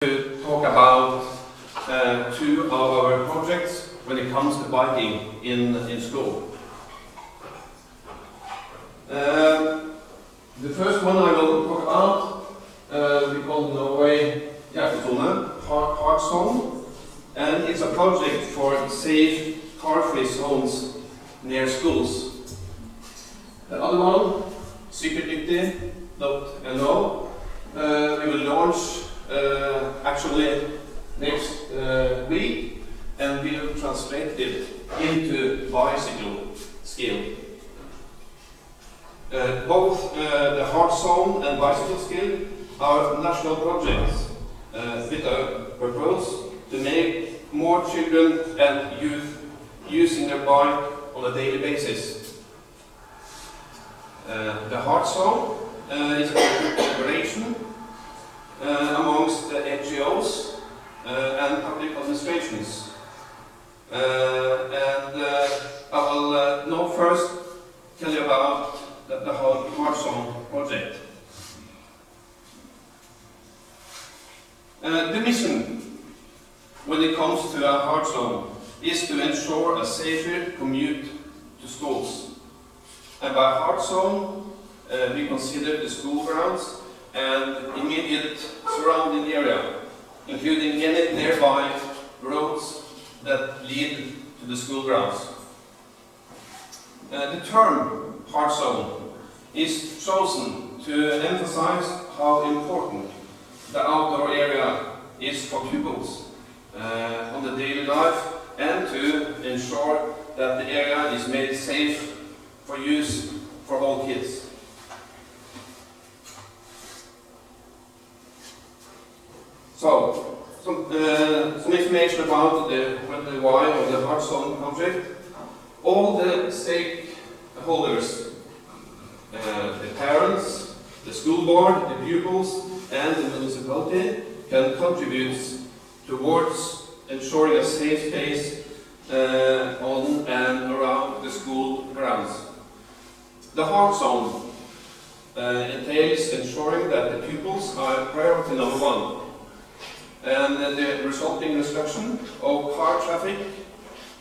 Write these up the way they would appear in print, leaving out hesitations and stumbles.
to talk about two of our projects when it comes to biking in school. The first one I will talk about, we call Norway Hjertesone, Hjertesone, and it's a project for safe car-free zones near schools. The other one, Cyklokoalícia.no, we will launch actually next week, and we will translate it into bicycle skill. Both the Hjertesone and bicycle skill are national projects with a purpose to make more children and youth using their bike on a daily basis. The Hjertesone is a collaboration amongst the NGOs and public administrations. I will now first tell you about the whole Hjertesone project. The mission when it comes to a Hjertesone is to ensure a safer commute to schools. And by Hjertesone, we consider the school grounds and immediate surrounding area, including any nearby roads that lead to the school grounds. The term Hjertesone is chosen to emphasize how important the outdoor area is for pupils on the daily life, and to ensure that the area is made safe for use for all kids. So, some information about the why of the Hjertesone project. All the stakeholders, the parents, the school board, the pupils, and the municipality can contribute towards ensuring a safe space on and around the school grounds. The Hjertesone entails ensuring that the pupils are priority number one, and the resulting restriction of car traffic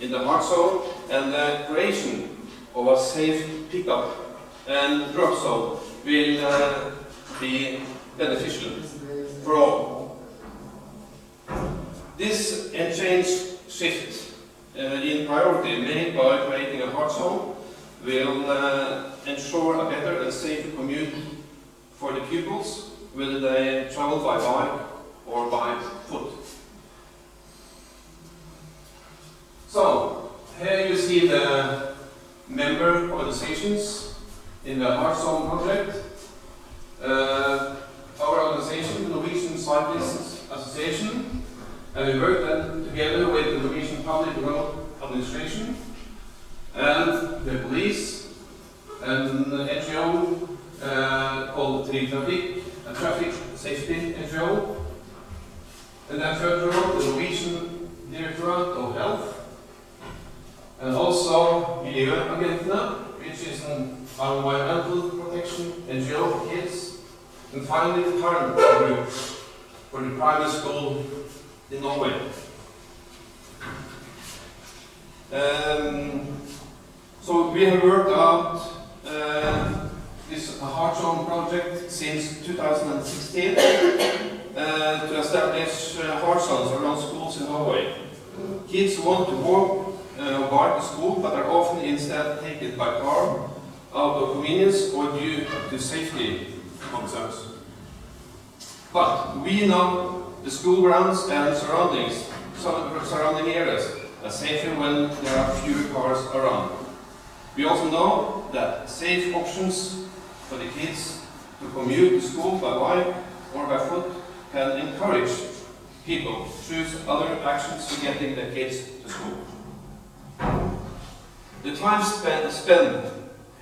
in the Hjertesone and the creation of a safe pickup and drop zone will be beneficial for all. This unchanged shift in priority made by creating a Hjertesone will ensure a better and safer commute for the pupils, whether they travel by bike or by foot. So, here you see the member organizations in the Hjertesone project. Our organization, the Norwegian Cyclist Association, and we work then together with the Norwegian Public Road Administration and the police and the NGO called Hjertesone, a traffic safety NGO. And then further on, the Norwegian Directorate of Health, and also Miljøagentene, which is an environmental protection NGO for kids, and finally the parent group for the private school in Norway. So we have worked out this Hjertesone project since 2016 to establish Hjertesones around schools in Norway. Kids want to walk or bike to school, but are often instead taken by car out of convenience or due to safety concerns. But we know the school grounds and surrounding areas are safer when there are fewer cars around. We also know that safe options for the kids to commute to school by bike or by foot can encourage people to choose other actions for getting their kids to school. The time spent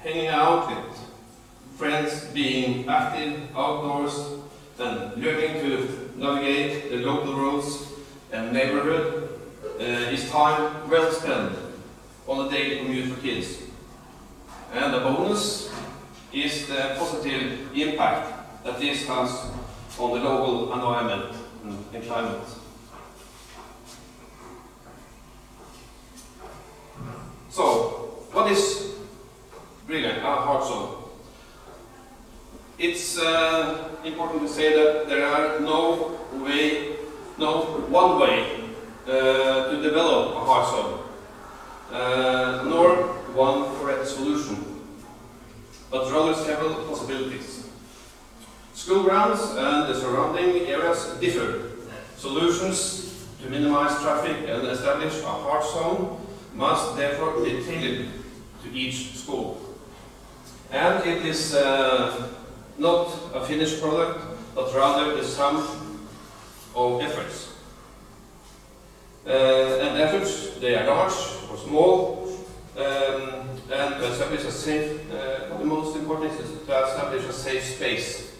hanging out with friends, being active outdoors, and learning to navigate the local roads and neighborhood is time well spent on a daily commute for kids. And the bonus is the positive impact that this has on the local environment and climate. So, what is really a hard zone? It's important to say that there are no one way to develop a hard zone, nor one correct solution, but rather several possibilities. School grounds and the surrounding areas differ. Solutions to minimize traffic and establish a hard zone must therefore be tailored to each school. And it is not a finished product, but rather the sum of efforts. And efforts, they are large or small, and to establish a safe, the most important is to establish a safe space.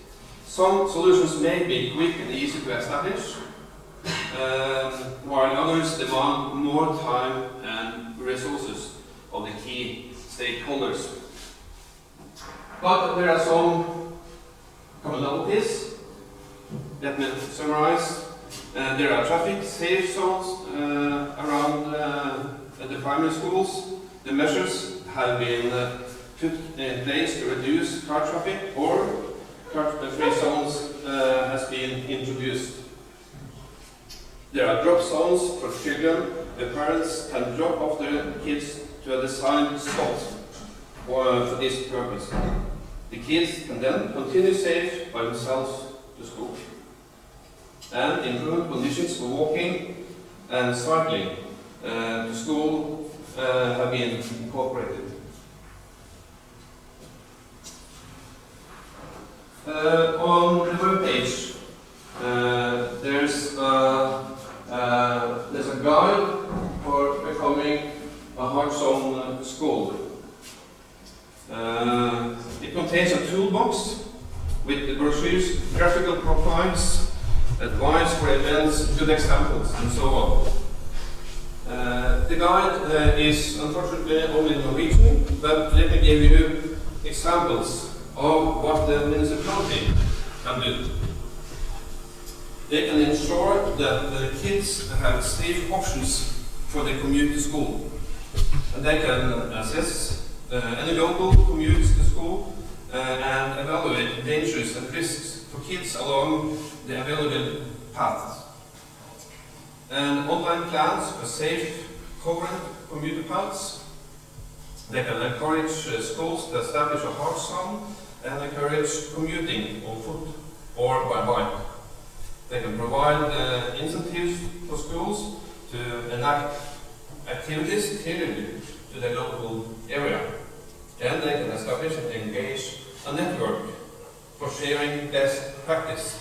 Some solutions may be quick and easy to establish, while others demand more time and resources of the key stakeholders. But there are some commonalities. Let me summarize. There are traffic safe zones around the primary schools. The measures have been put in place to reduce car traffic, or car-free zones has been introduced. There are drop zones for children. The parents can drop off their kids to a designed spot for this purpose. The kids can then continue safe by themselves to school. And improved conditions for walking and cycling to school have been incorporated. On the web page, there's a guide for becoming a hard zone school. It contains a toolbox with the brochures, graphical profiles, advice for events, good examples, and so on. The guide is unfortunately only in Norwegian, but let me give you examples of what the municipality can do. They can ensure that the kids have safe options for their commute to school. And they can assess any local commutes to school and evaluate dangers and risks for kids along the available paths. And online plans for safe, current commuter paths. They can encourage schools to establish a hard zone and encourage commuting on foot or by bike. They can provide incentives for schools to enact activities tailored to their local area. And they can establish and engage a network for sharing best practice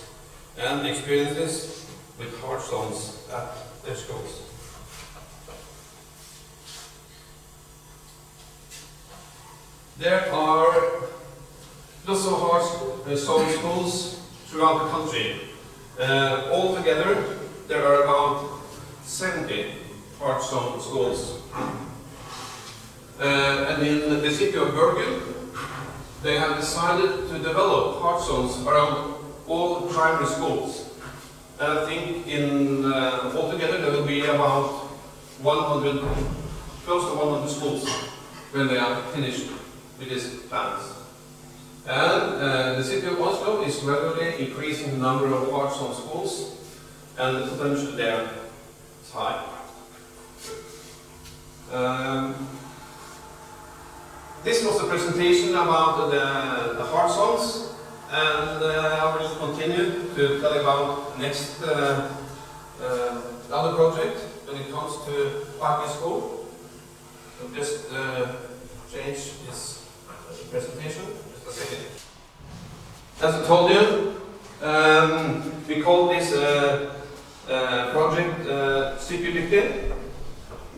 and experiences with hard zones at their schools. There are lots of hard zone schools throughout the country. Altogether, there are about 70 hard zone schools. And in the city of Bergen, they have decided to develop hard zones around all primary schools. And I think in altogether there will be about 100, close to 100 schools when they are finished with these plans. And the city of Oslo is gradually increasing the number of hard zone schools, and the potential there is high. This was a presentation about the hard zones, and I will continue to tell about the next other project when it comes to parking school. So just change this presentation just a second. As I told you, we call this project Sykkeldyktig.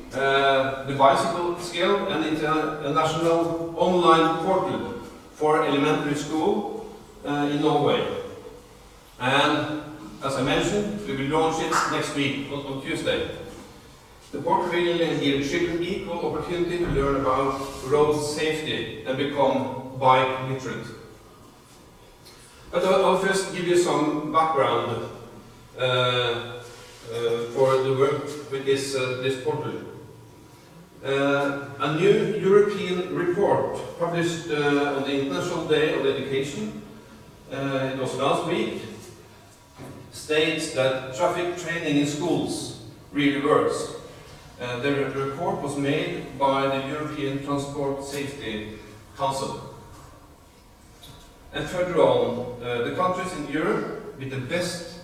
The bicycle skill, and it's a national online portal for elementary school in Norway. And as I mentioned, we will launch it next week on Tuesday. The portal will give children equal opportunity to learn about road safety and become bike literate. But I'll first give you some background for the work with this portal. A new European report published on the International Day of Education, it was last week, states that traffic training in schools really works. The report was made by the European Transport Safety Council. And further on, the countries in Europe with the best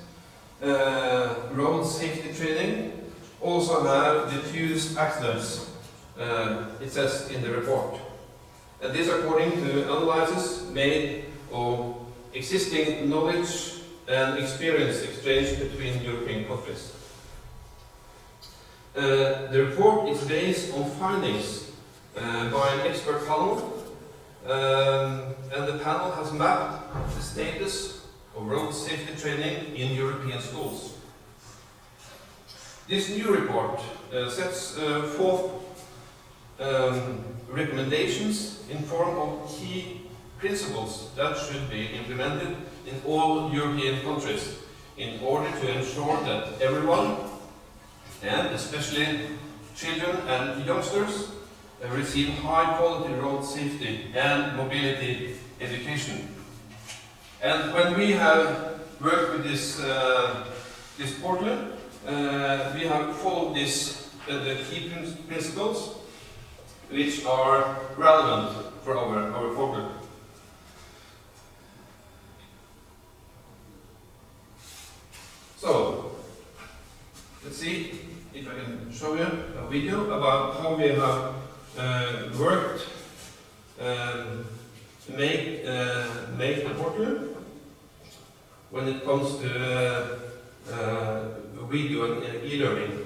road safety training also have the fewest accidents, it says in the report. And this according to analysis made of existing knowledge and experience exchange between European countries. The report is based on findings by an expert panel, and the panel has mapped the status of road safety training in European schools. This new report sets forth recommendations in form of key principles that should be implemented in all European countries in order to ensure that everyone, and especially children and youngsters, receive high-quality road safety and mobility education. And when we have worked with this portal, we have followed the key principles which are relevant for our portal. So, let's see if I can show you a video about how we have worked to make the portal when it comes to video and e-learning.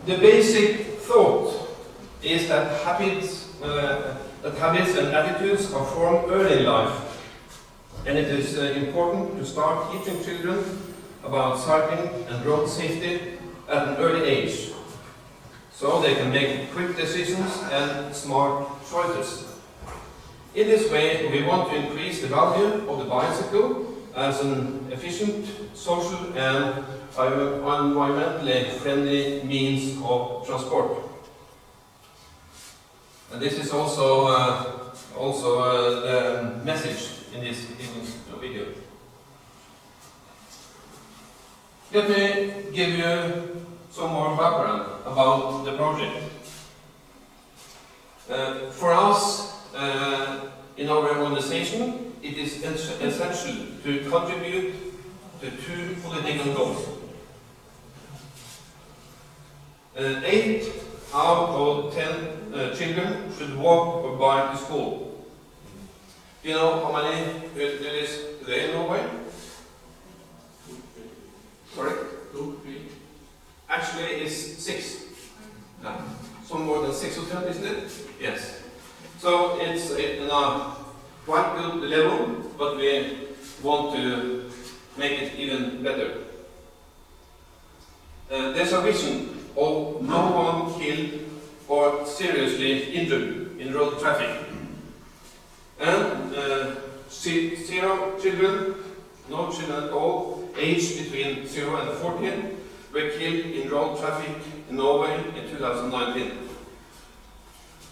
The basic thought is that habits and attitudes are formed early in life, and it is important to start teaching children about cycling and road safety at an early age, so they can make quick decisions and smart choices. In this way, we want to increase the value of the bicycle as an efficient, social and environmentally friendly means of transport. And this is also the message in this video. Let me give you some more background about the project. For us, in our organization, it is essential to contribute to two political goals. 8 out of 10 children should walk or bike to school. Do you know how many there is today in Norway? Sorry? 2, 3. Actually, it's 6. Some more than 6 of 10, isn't it? Yes. So it's in a quite good level, but we want to make it even better. There's a vision of no one killed or seriously injured in road traffic. And 0 children, no children at all, aged between 0 and 14, were killed in road traffic in Norway in 2019.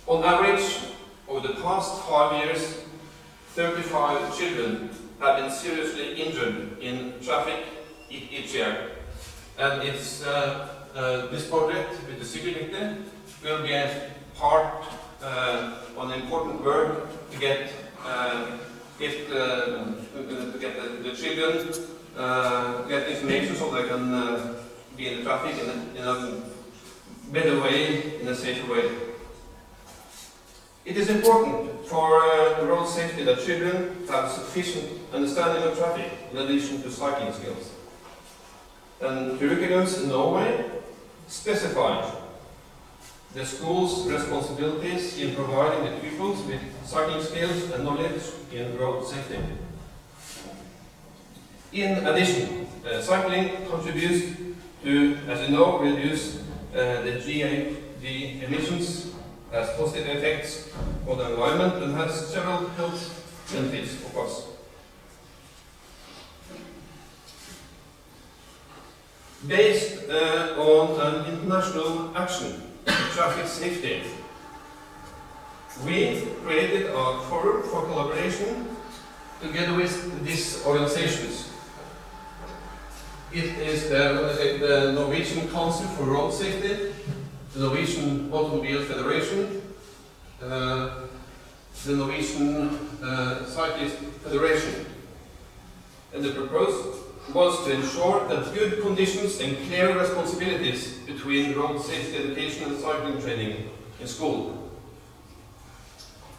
On average, over the past 5 years, 35 children have been seriously injured in traffic each year. And it's this project with the Sykkeldyktig will be a part on important work to get the children get information so they can be in the traffic in a better way, in a safer way. It is important for road safety that children have sufficient understanding of traffic in addition to cycling skills. And curriculums in Norway specify the school's responsibilities in providing the pupils with cycling skills and knowledge in road safety. In addition, cycling contributes to, as you know, reduce the GHG emissions, has positive effects on the environment, and has several health benefits, of course. Based on an international action in traffic safety, we created a forum for collaboration together with these organizations. It is the Norwegian Council for Road Safety, the Norwegian Automobile Federation, the Norwegian Cyclist Federation. And the purpose was to ensure that good conditions and clear responsibilities between road safety education and cycling training in school.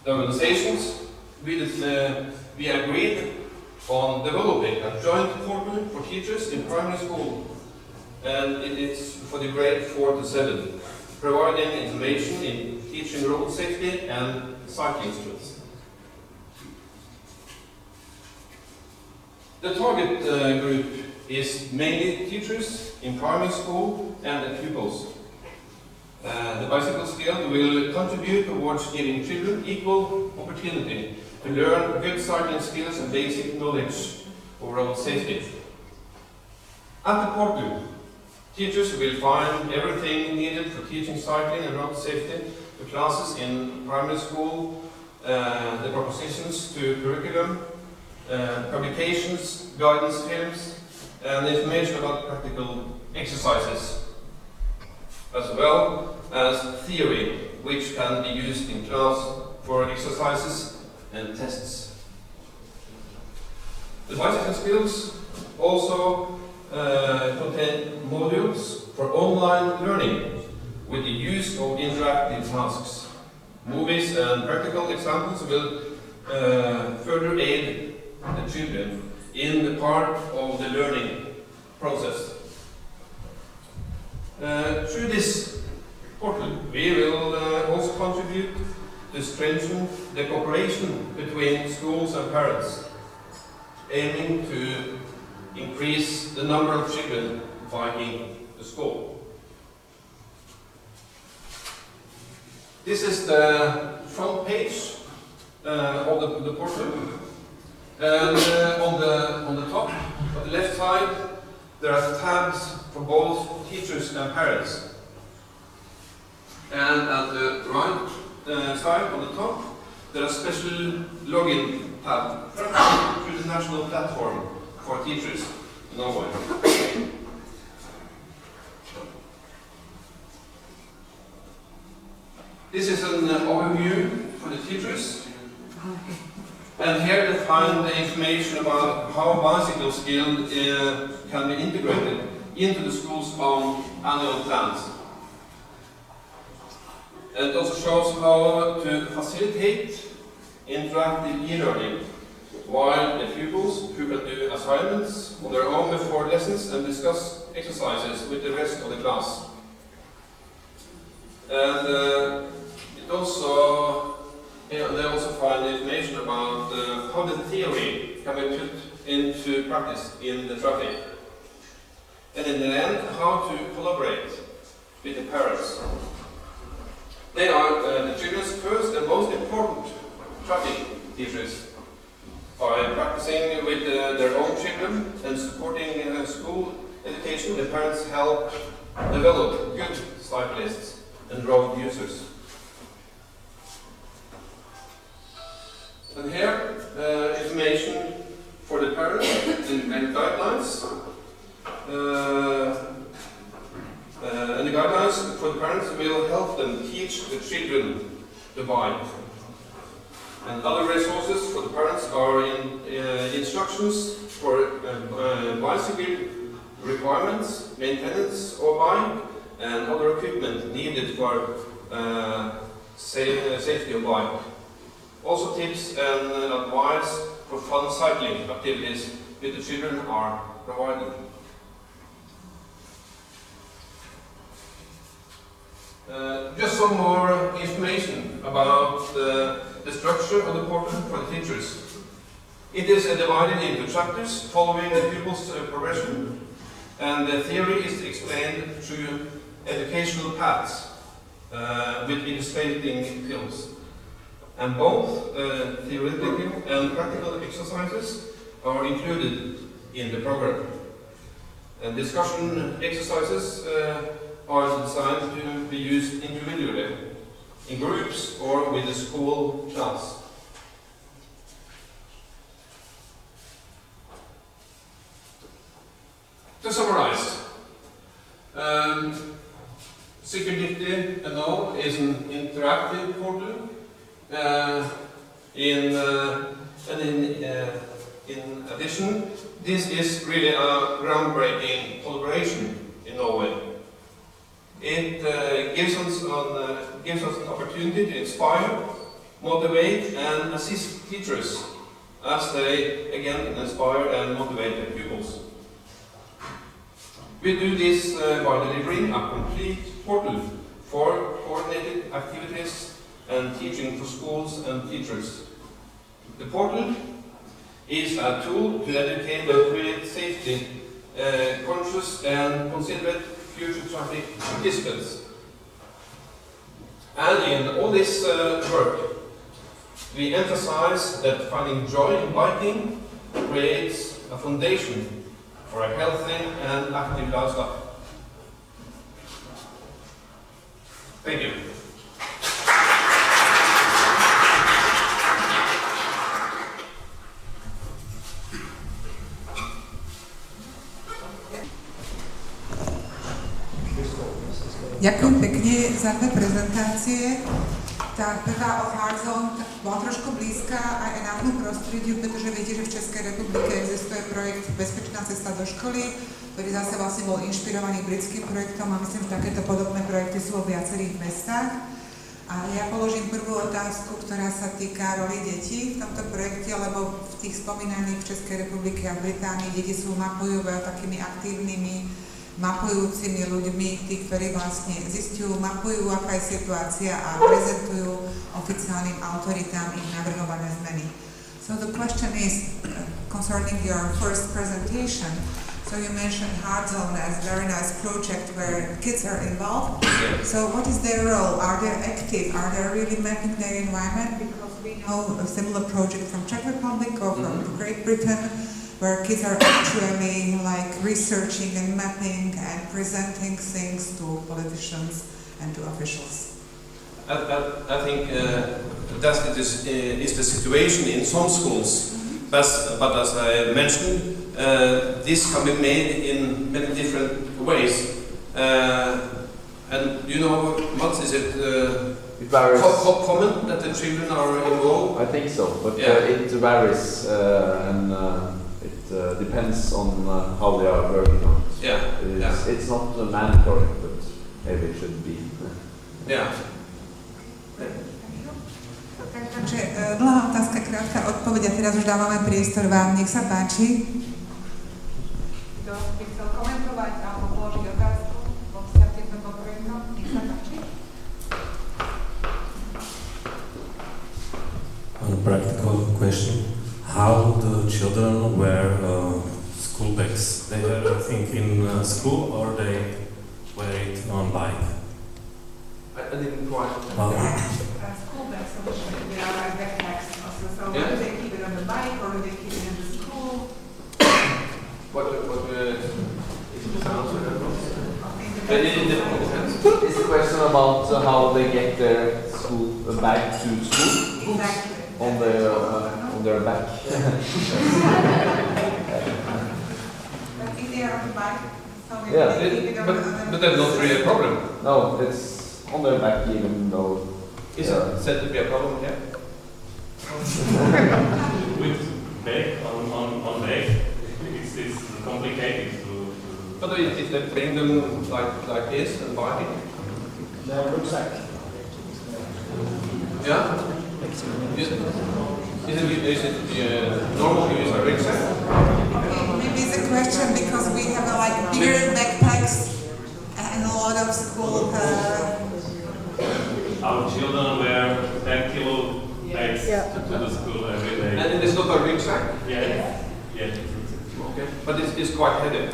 The organizations, we agreed on developing a joint portal for teachers in primary school, and it is for the grade 4 to 7, providing information in teaching road safety and cycling skills. The target group is mainly teachers in primary school and the pupils. The bicycle skill will contribute towards giving children equal opportunity to learn good cycling skills and basic knowledge of road safety. At the portal, teachers will find everything needed for teaching cycling and road safety, the classes in primary school, the propositions to curriculum, publications, guidance films, and information about practical exercises, as well as theory, which can be used in class for exercises and tests. The bicycle skills also contain modules for online learning with the use of interactive tasks. Movies and practical examples will further aid the children in the part of the learning process. Through this portal, we will also contribute to strengthen the cooperation between schools and parents, aiming to increase the number of children biking to school. This is the front page of the portal. And on the top, on the left side, there are tabs for both teachers and parents. And at the right side, on the top, there are special login tab through the national platform for teachers in Norway. This is an overview for the teachers. And here you find the information about how bicycle skill can be integrated into the school's own annual plans. And it also shows how to facilitate interactive e-learning, while the pupils who can do assignments on their own before lessons and discuss exercises with the rest of the class. And they also find information about how the theory can be put into practice in the traffic. And in the end, how to collaborate with the parents. They are the children's first and most important traffic teachers. By practicing with their own children and supporting school education, the parents help develop good cyclists and road users. And here, information for the parents and guidelines. And the guidelines for the parents will help them teach the children to bike. And other resources for the parents are instructions for bicycle requirements, maintenance of bike, and other equipment needed for safety of bike. Also tips and advice for fun cycling activities with the children are provided. Just some more information about the structure of the portal for the teachers. It is divided into chapters following the pupils' progression, and the theory is explained through educational paths with illustrating films. And both theoretical and practical exercises are included in the program. And discussion exercises are designed to be used individually, in groups, or with the school class. To summarize, Cykkeldyktig.no is an interactive portal. In addition, this is really a groundbreaking collaboration in Norway. It gives us an opportunity to inspire, motivate, and assist teachers as they again inspire and motivate their pupils. We do this by delivering a complete portal for coordinated activities and teaching for schools and teachers. The portal is a tool to educate and create safety conscious and considerate future traffic participants. And in all this work, we emphasize that finding joy in biking creates a foundation for a healthy and active lifestyle. Thank you. Ďakujem pekne za dve prezentácie. Tá prvá o Hjertesone bola trošku blízka aj nášmu prostrediu, pretože viete, že v Českej republike existuje projekt Bezpečná cesta do školy, ktorý zase vlastne bol inšpirovaný britským projektom a myslím, že takéto podobné projekty sú vo viacerých mestách. A ja položím prvú otázku, ktorá sa týka roli detí v tomto projekte, lebo v tých spomínaných v Českej republike a v Británii deti sú mapujú takými aktívnymi mapujúcimi ľuďmi, tí, ktorí vlastne zistujú, mapujú, aká je situácia a prezentujú oficiálnym autoritám ich navrhované zmeny. So the question is concerning your first presentation. So you mentioned Hjertesone as a very nice project where kids are involved. So what is their role? Are they active? Are they really mapping their environment? Because we know a similar project from Czech Republic or from Great Britain, where kids are actually like researching and mapping and presenting things to politicians and to officials. I think that is the situation in some schools, but as I mentioned, this can be made in many different ways. And you know, Mats, is it it varies. Common that the children are involved? I think so, but Yeah. it varies and it depends on how they are working on it. Yeah. It's not mandatory, but maybe it should be. Yeah. Takže dlhá otázka, krátka odpoveď a teraz už dávame priestor vám. Nech sa páči. Kto by chcel komentovať alebo položiť otázku vo vzťahu k týmto projektom? Nech sa páči. A practical question: how the children wear school bags? They wear I think in school, or they wear it on bike? I didn't quite. School bags, so they are like backpacks. So Yeah. do they keep it on the bike or do they keep it in the school? What is the answer? It depends. It's a question about how they get their school back to school Exactly. on their back. But if they are on the bike, so maybe Yeah, they keep it on But that's not really a problem. No, it's on their back even though. Is it said to be a problem here? With bag on bag, it's complicated to. But if they bring them like this and buy it? Their rucksack. Yeah? Is it normal to use a rucksack? Maybe it's a question because we have like bigger backpacks and a lot of school. Our children wear 10 kilo bags to the school every day. And it's not a rucksack? Yeah. Okay. But it's quite heavy.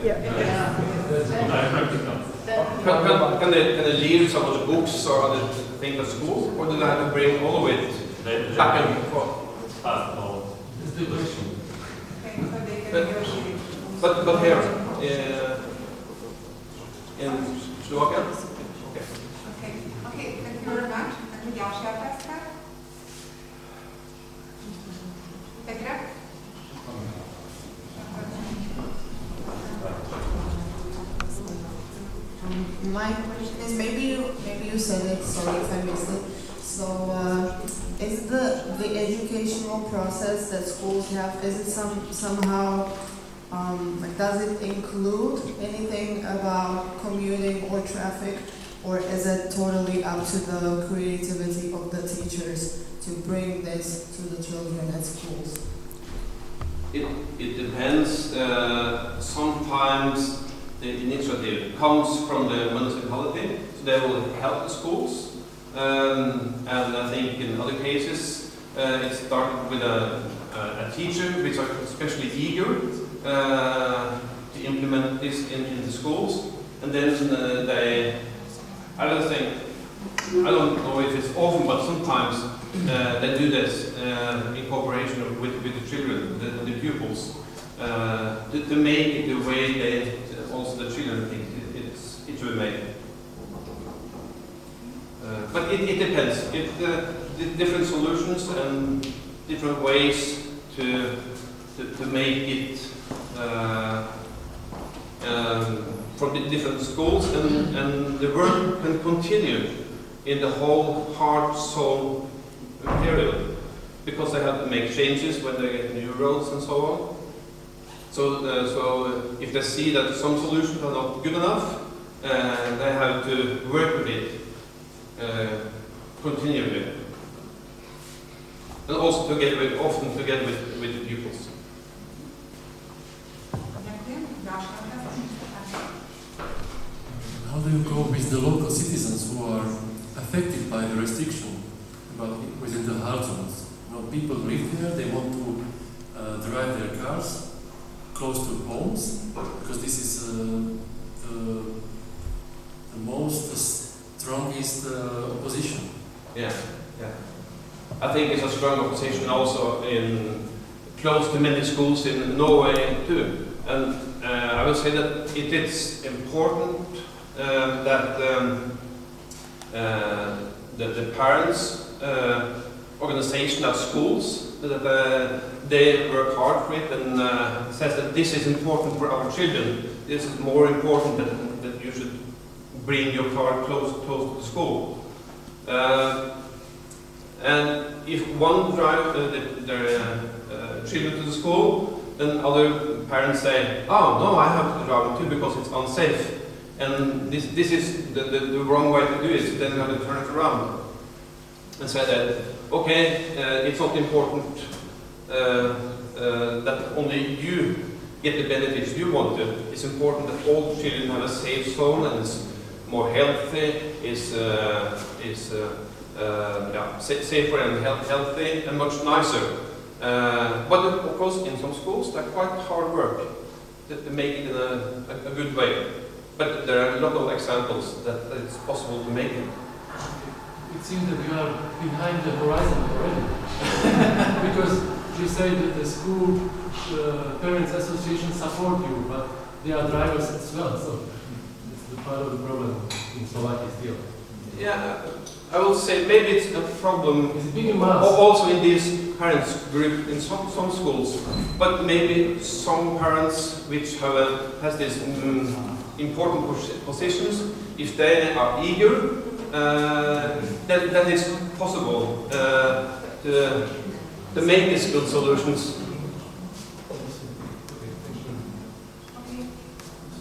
Practical. Can they leave some of the books or other things at school? Or do they have to bring all of it back and forth? It's the question. But here, in Slovakia? Okay. Okay, thank you very much. Takže ďalšia otázka. Petra? My question is, maybe you said it, sorry if I missed it. So is the educational process that schools have, is it somehow, like, does it include anything about commuting or traffic, or is it totally up to the creativity of the teachers to bring this to the children at schools? It depends. Sometimes the initiative comes from the municipality, so they will help the schools. And I think in other cases, it started with a teacher which are especially eager to implement this in the schools. And then I don't know if it's often, but sometimes they do this in cooperation with the children, the pupils, to make it the way they, also the children think it should be made. But it depends. The different solutions and different ways to make it for the different schools, and the work can continue in the whole Hjertesone period, because they have to make changes when they get new roads and so on. So if they see that some solutions are not good enough, they have to work with it continually, and also often together with the pupils. How do you cope with the local citizens who are affected by the restriction within the Hjertesones? People live there, they want to drive their cars close to homes, because this is the most strongest opposition. Yeah. I think it's a strong opposition also in close to many schools in Norway too. And I would say that it is important that the parents' organization at schools, that they work hard for it and says that this is important for our children. This is more important that you should bring your car close to the school. And if one drives their children to the school, then other parents say, "Oh no, I have to drive too because it's unsafe." And this is the wrong way to do it. Then you have to turn it around and say that, okay, it's not important that only you get the benefits you want to. It's important that all children have a safe zone and is more healthy, safer and healthy and much nicer. But of course, in some schools, they're quite hard work to make it in a good way. But there are a lot of examples that it's possible to make it. It seems that you are behind the horizon already. Because you say that the school parents association support you, but they are drivers as well, so it's the part of the problem in Slovakia still. Yeah, I will say maybe it's a problem It's a big mass. also in this parents group in some schools, but maybe some parents which has these important positions, if they are eager, that is possible to make these good solutions.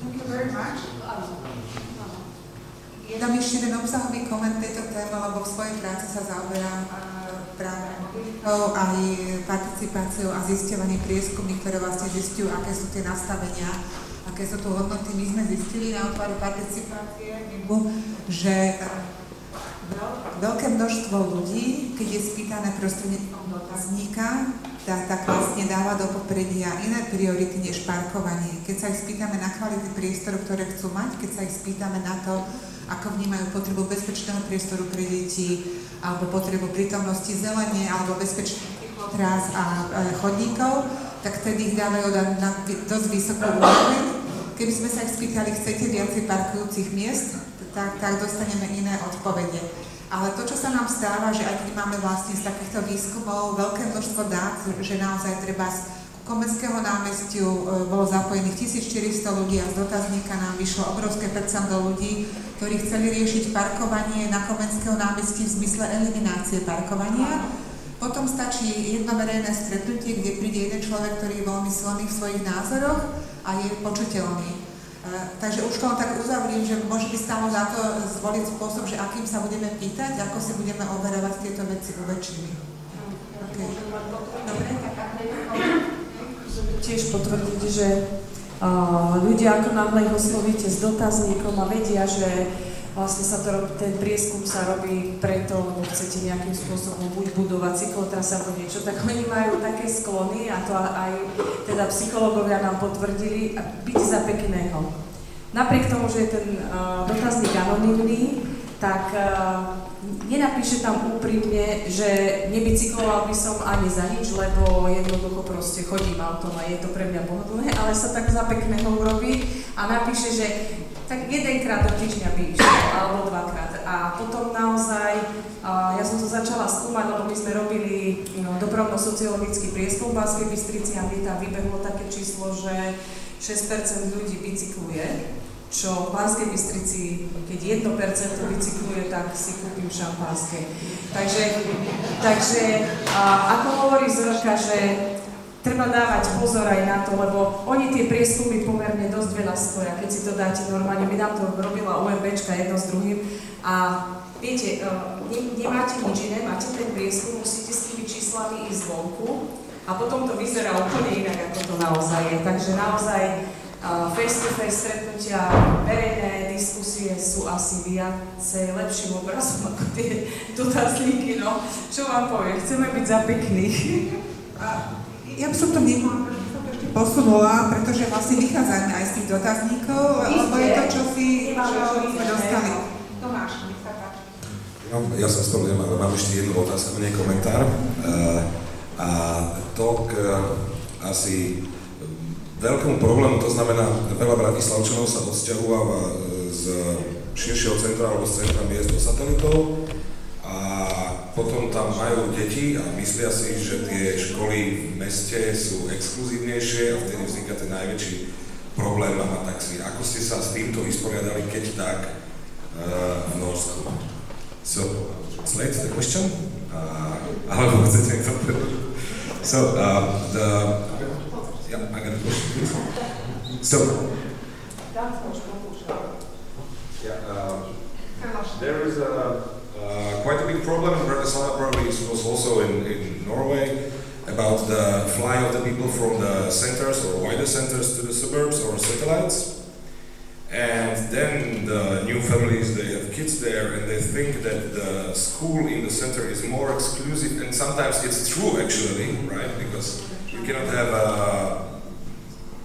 Thank you very much. Dám ešte jeden obsahový koment tejto téme, lebo v svojej práci sa zaoberám práve mobilitou, aj participáciou a zisťovaním prieskumy, ktoré vlastne zisťujú, aké sú tie nastavenia, aké sú tu hodnoty. My sme zistili na otvore participácie, že veľké množstvo ľudí, keď je spýtané prostredníctvom dotazníka, tak vlastne dáva do popredia iné priority než parkovanie. Keď sa ich spýtame na kvality priestoru, ktoré chcú mať, keď sa ich spýtame na to, ako vnímajú potrebu bezpečného priestoru pre deti, alebo potrebu prítomnosti zelene, alebo bezpečných trás a chodníkov, tak vtedy ich dávajú na dosť vysokú úroveň. Keby sme sa ich spýtali, chcete viacej parkujúcich miest, tak dostaneme iné odpovede. Ale to, čo sa nám stáva, že aj keď máme vlastne z takýchto výskumov veľké množstvo dát, že naozaj treba z Komenského námestiu bolo zapojených 1400 ľudí a z dotazníka nám vyšlo obrovské percento ľudí, ktorí chceli riešiť parkovanie na Komenského námestí v zmysle eliminácie parkovania. Potom stačí jedno verejné stretnutie, kde príde jeden človek, ktorý je veľmi silný v svojich názoroch a je počuteľný. Takže už to len tak uzavriem, že môže by stálo za to zvoliť spôsob, že akým sa budeme pýtať, ako si budeme overovať tieto veci u väčšiny. Okay. Dobre, tak tiež potvrdiť, že ľudia, ako náhle ich oslovíte s dotazníkom a vedia, že vlastne sa to robí, ten prieskum sa robí preto, lebo chcete nejakým spôsobom buď budovať cyklotrasa alebo niečo, tak oni majú také sklony, a to aj teda psychológovia nám potvrdili, byť za pekného. Napriek tomu, že je ten dotazník anonymný, tak nenapíše tam úprimne, že nebicykloval by som ani za nič, lebo jednoducho proste chodím autom a je to pre mňa pohodlné, ale sa tak za pekného urobí a napíše, že tak jedenkrát do týždňa by išiel, alebo dvakrát. A potom naozaj, ja som to začala skúmať, lebo my sme robili dopravno-sociologický prieskum v Banskej Bystrici a mi tam vybehlo také číslo, že 6% ľudí bicykluje, čo v Banskej Bystrici, keď 1% bicykluje, tak si kúpim šampanské. Takže ako hovorí Zorka, že treba dávať pozor aj na to, lebo oni tie prieskumy pomerne dosť veľa stoja, keď si to dáte normálne. My nám to robila UMBčka jedno s druhým a viete, nemáte nič iné, máte ten prieskum, musíte s tými číslami ísť vonku a potom to vyzerá úplne inak, ako to naozaj je. Takže naozaj face-to-face stretnutia, verejné diskusie sú asi viacej lepším obrazom ako tie dotazníky, no. Čo vám poviem, chceme byť za pekných. Ja by som to ešte posunula, pretože vlastne vychádzame aj z tých dotazníkov, lebo je to čosi, čo sme dostali. Tomáš, nech sa páči. Ja sa spomínam, ale mám ešte jednu otázku, nie komentár. A to k asi veľkému problému, to znamená, veľa Bratislavčanov sa odsťahováva z širšieho centra alebo z centra miest do satelitov a potom tam majú deti a myslia si, že tie školy v meste sú exkluzívnejšie a vtedy vzniká ten najväčší problém a taxi. Ako ste sa s týmto vysporiadali, keď tak v Norsku? So translate the question. Alebo chcete niekto predložiť? So, yeah, I got a question, please. So, there is quite a big problem in Bratislava, probably it was also in Norway, about the flying of the people from the centers or wider centers to the suburbs or satellites. And then the new families, they have kids there and they think that the school in the center is more exclusive, and sometimes it's true actually, right? Because you cannot have a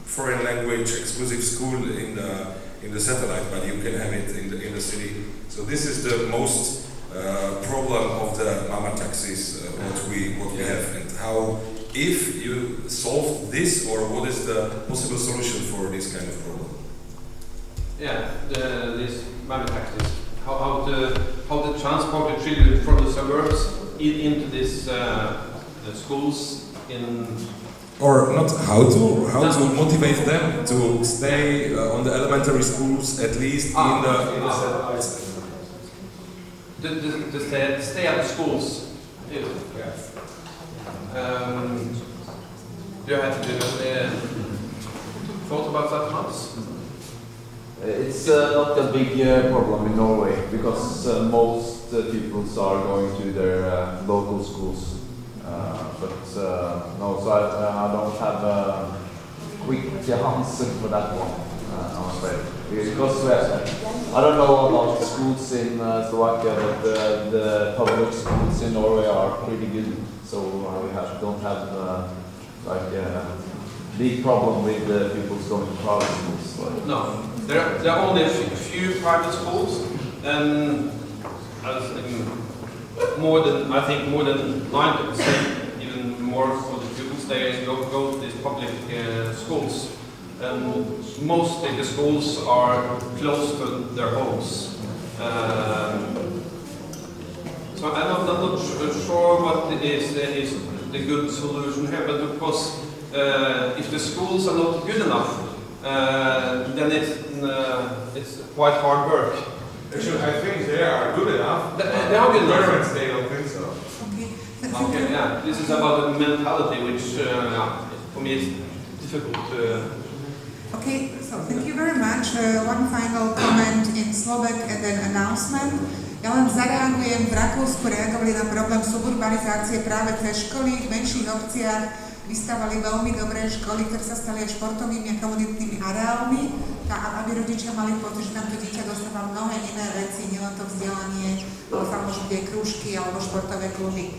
foreign language exclusive school in the satellite, but you can have it in the city. So this is the most problem of the mama taxis, what we have, and how, if you solve this, or what is the possible solution for this kind of problem? Yeah, these mama taxis. How to transport the children from the suburbs into these the schools in. Or not how to motivate them to stay on the elementary schools, at least in the satellites. To stay at the schools. Yeah. Do you have to thought about that much? It's not a big problem in Norway because most pupils are going to their local schools. No, so I don't have a quick answer for that one, I'm afraid. Because I don't know about schools in Slovakia, but the public schools in Norway are pretty good. So we don't have like a big problem with people going to private schools. No, there are only a few private schools, and I think more than 90%, even more of the pupils, they go to these public schools. And mostly the schools are close to their homes. So I'm not sure what is the good solution here, but of course, if the schools are not good enough, then it's quite hard work. Actually, I think they are good enough. They are good enough. Parents, they don't think so. Okay, yeah. This is about the mentality, which for me is difficult to. Okay, so thank you very much. One final comment in Slovak and then announcement. Ja len zareagujem, v Rakúsku reagovali na problém suburbanizácie práve cez školy. V menších obciach vystavali veľmi dobré školy, ktoré sa stali aj športovými a komunitnými areálmi, aby rodičia mali pocit, že tam to dieťa dostáva mnohé iné veci, nielen to vzdelanie, ale samozrejme aj krúžky alebo športové kluby.